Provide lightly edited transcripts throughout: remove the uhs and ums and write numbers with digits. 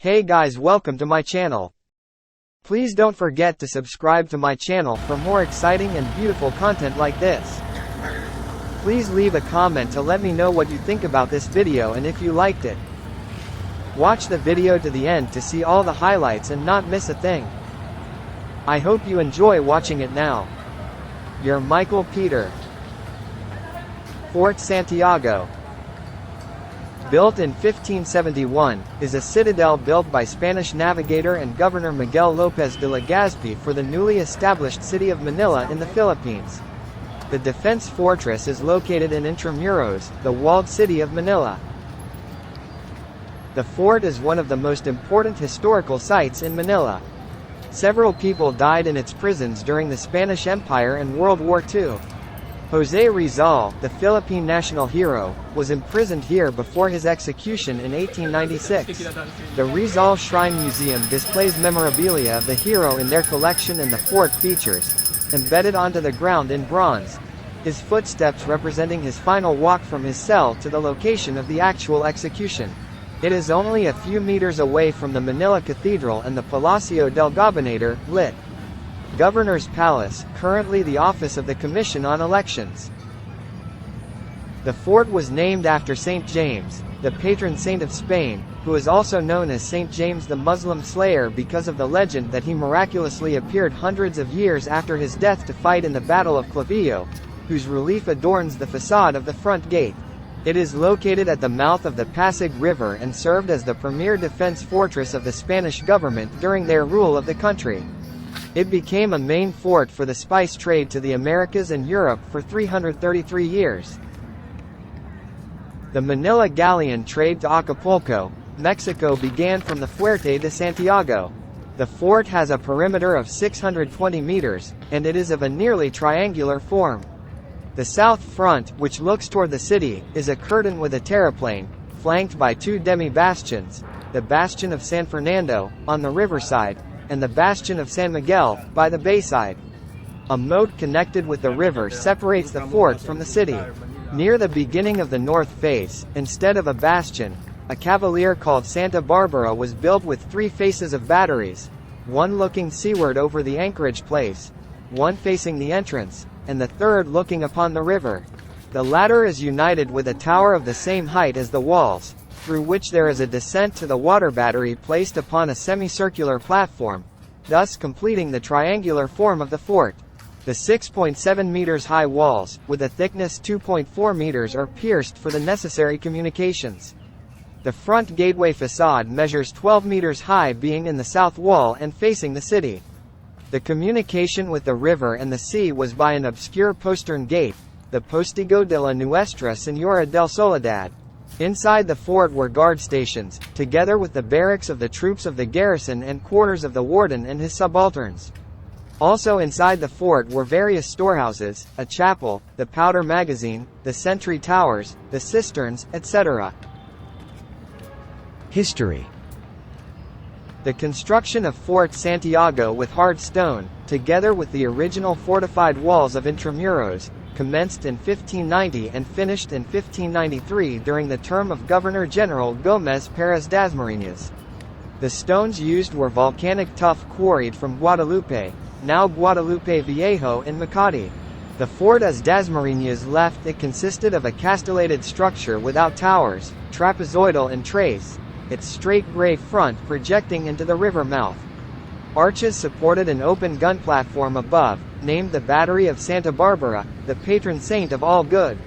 Hey guys, welcome to my channel. Please don't forget to subscribe to my channel for more exciting and beautiful content like this. Please leave a comment to let me know what you think about this video and if you liked it. Watch the video to the end to see all the highlights and not miss a thing. I hope you enjoy watching it now. Your Michael Peter. Fort Santiago. Built in 1571, is a citadel built by Spanish navigator and Governor Miguel López de Legazpi for the newly established city of Manila in the Philippines. The defense fortress is located in Intramuros, the walled city of Manila. The fort is one of the most important historical sites in Manila. Several people died in its prisons during the Spanish Empire and World War II. José Rizal, the Philippine national hero, was imprisoned here before his execution in 1896. The Rizal Shrine Museum displays memorabilia of the hero in their collection, and the fort features, embedded onto the ground in bronze, his footsteps representing his final walk from his cell to the location of the actual execution. It is only a few meters away from the Manila Cathedral and the Palacio del Gobernador, lit. Governor's Palace, currently the office of the Commission on Elections. The fort was named after Saint James, the patron saint of Spain, who is also known as Saint James the Muslim Slayer because of the legend that he miraculously appeared hundreds of years after his death to fight in the Battle of Clavillo, whose relief adorns the facade of the front gate. It is located at the mouth of the Pasig River and served as the premier defense fortress of the Spanish government during their rule of the country. It became a main fort for the spice trade to the Americas and Europe for 333 years. The Manila galleon trade to Acapulco, Mexico began from the Fuerte de Santiago. The fort has a perimeter of 620 meters, and it is of a nearly triangular form. The south front, which looks toward the city, is a curtain with a terraplane, flanked by two demi-bastions, the Bastion of San Fernando, on the riverside, and the Bastion of San Miguel, by the bayside. A moat connected with the river separates the fort from the city. Near the beginning of the north face, instead of a bastion, a cavalier called Santa Barbara was built with three faces of batteries, one looking seaward over the anchorage place, one facing the entrance, and the third looking upon the river. The latter is united with a tower of the same height as the walls, through which there is a descent to the water battery placed upon a semicircular platform, thus completing the triangular form of the fort. The 6.7 meters high walls, with a thickness 2.4 meters, are pierced for the necessary communications. The front gateway facade measures 12 meters high, being in the south wall and facing the city. The communication with the river and the sea was by an obscure postern gate, the Postigo de la Nuestra Señora del Soledad. Inside the fort were guard stations, together with the barracks of the troops of the garrison and quarters of the warden and his subalterns. Also inside the fort were various storehouses, a chapel, the powder magazine, the sentry towers, the cisterns, etc. History. The construction of Fort Santiago with hard stone, together with the original fortified walls of Intramuros, commenced in 1590 and finished in 1593 during the term of Governor-General Gómez Pérez Dasmariñas. The stones used were volcanic tuff quarried from Guadalupe, now Guadalupe Viejo in Makati. The fort as Dasmariñas left it consisted of a castellated structure without towers, trapezoidal in trace, its straight gray front projecting into the river mouth. Arches supported an open gun platform above, named the Battery of Santa Barbara, the patron saint of all good.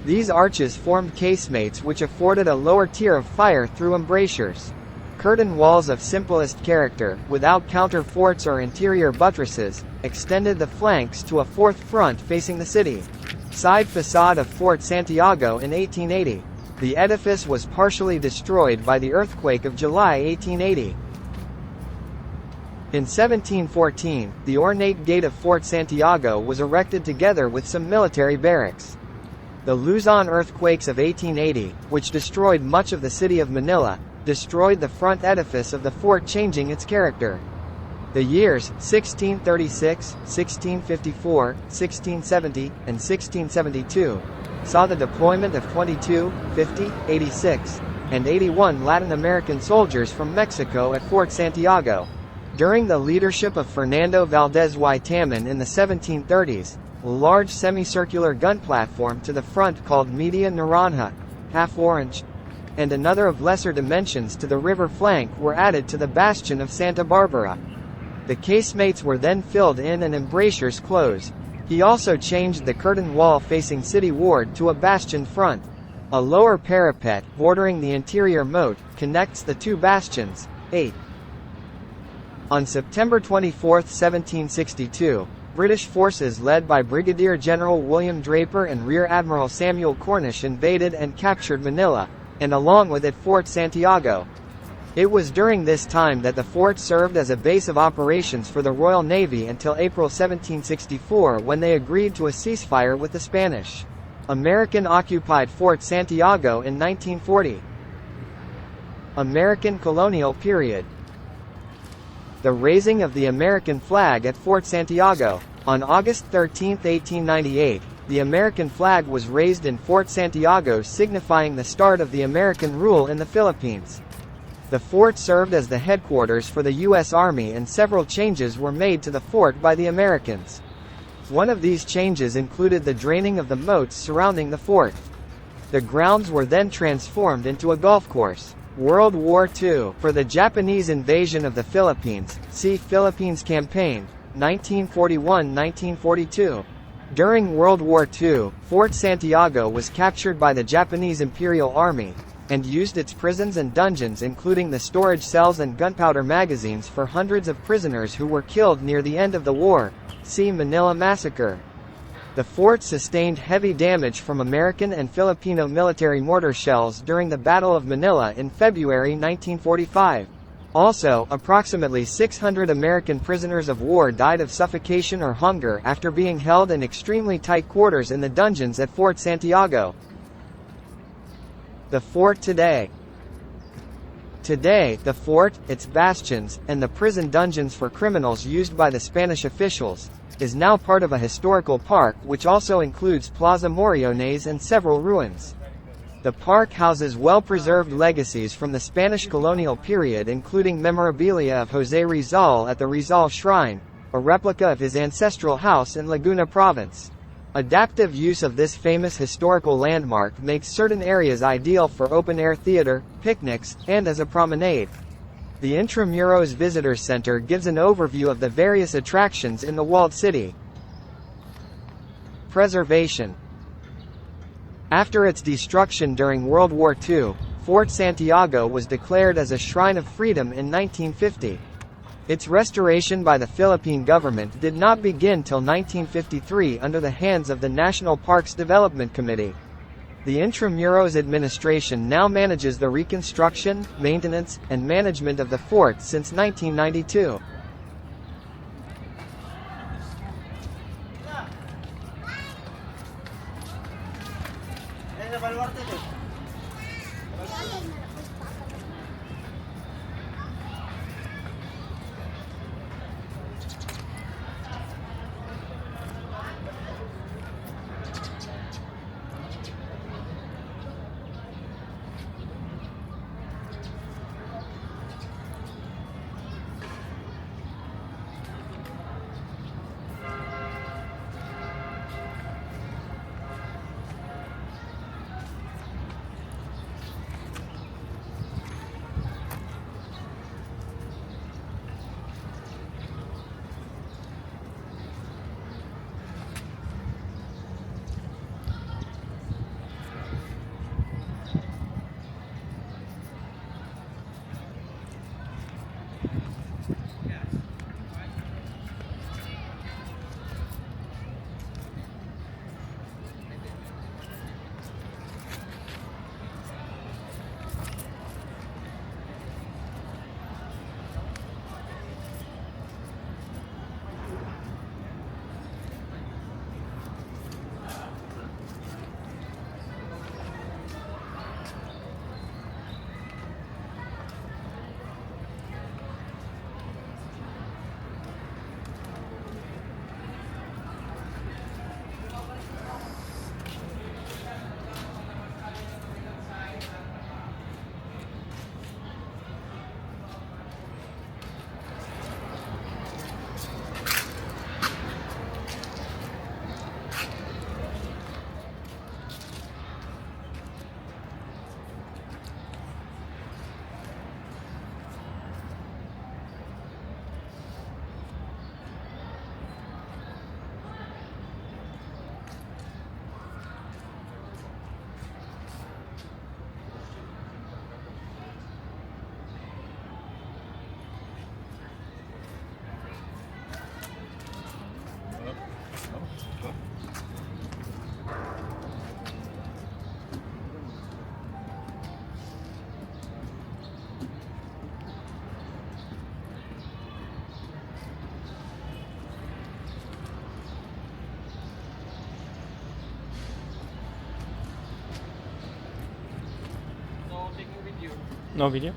These arches formed casemates which afforded a lower tier of fire through embrasures. Curtain walls of simplest character, without counterforts or interior buttresses, extended the flanks to a fourth front facing the city. Side facade of Fort Santiago in 1880. The edifice was partially destroyed by the earthquake of July 1880. In 1714, the ornate gate of Fort Santiago was erected together with some military barracks. The Luzon earthquakes of 1880, which destroyed much of the city of Manila, destroyed the front edifice of the fort, changing its character. The years 1636, 1654, 1670, and 1672 saw the deployment of 22, 50, 86, and 81 Latin American soldiers from Mexico at Fort Santiago. During the leadership of Fernando Valdez y Taman in the 1730s, a large semicircular gun platform to the front called Media Naranja, half orange, and another of lesser dimensions to the river flank were added to the bastion of Santa Barbara. The casemates were then filled in and embrasures closed. He also changed the curtain wall facing City Ward to a bastion front. A lower parapet, bordering the interior moat, connects the two bastions. 8. On September 24, 1762, British forces led by Brigadier General William Draper and Rear Admiral Samuel Cornish invaded and captured Manila, and along with it Fort Santiago. It was during this time that the fort served as a base of operations for the Royal Navy until April 1764, when they agreed to a ceasefire with the Spanish. American-occupied Fort Santiago in 1940. American colonial period. The raising of the American flag at Fort Santiago. On August 13, 1898, the American flag was raised in Fort Santiago, signifying the start of the American rule in the Philippines. The fort served as the headquarters for the U.S. Army, and several changes were made to the fort by the Americans. One of these changes included the draining of the moats surrounding the fort. The grounds were then transformed into a golf course. World War II. For the Japanese invasion of the Philippines, see Philippines Campaign, 1941–1942. During World War II, Fort Santiago was captured by the Japanese Imperial Army, and used its prisons and dungeons, including the storage cells and gunpowder magazines, for hundreds of prisoners who were killed near the end of the war. See Manila Massacre. The fort sustained heavy damage from American and Filipino military mortar shells during the Battle of Manila in February 1945. Also, approximately 600 American prisoners of war died of suffocation or hunger after being held in extremely tight quarters in the dungeons at Fort Santiago. The fort today. Today, the fort, its bastions, and the prison dungeons for criminals used by the Spanish officials, is now part of a historical park which also includes Plaza Moriones and several ruins. The park houses well-preserved legacies from the Spanish colonial period, including memorabilia of José Rizal at the Rizal Shrine, a replica of his ancestral house in Laguna Province. Adaptive use of this famous historical landmark makes certain areas ideal for open-air theater, picnics, and as a promenade. The Intramuros Visitor Center gives an overview of the various attractions in the walled city. Preservation. After its destruction during World War II, Fort Santiago was declared as a Shrine of Freedom in 1950. Its restoration by the Philippine government did not begin till 1953 under the hands of the National Parks Development Committee. The Intramuros administration now manages the reconstruction, maintenance, and management of the fort since 1992. No video?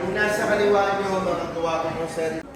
Kung nasa kaliwa nyo, mga tuwakan mo sir.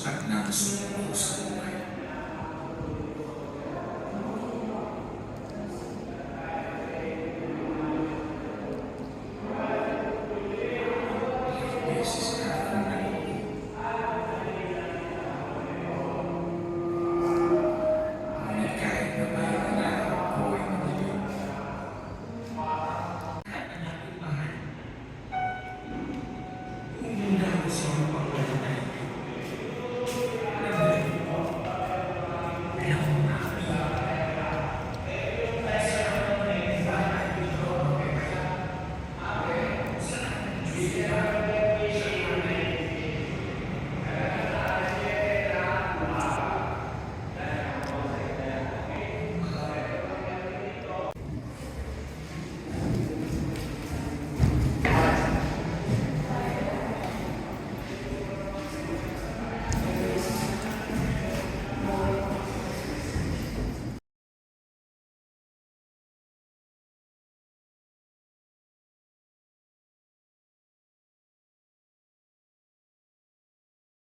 at nasusuko sa buhay. Ilang beses na akong naloko. Ngunit kahit na may hinahanap ko ay madilim. At ang aking mahal, umuna ko sa iyo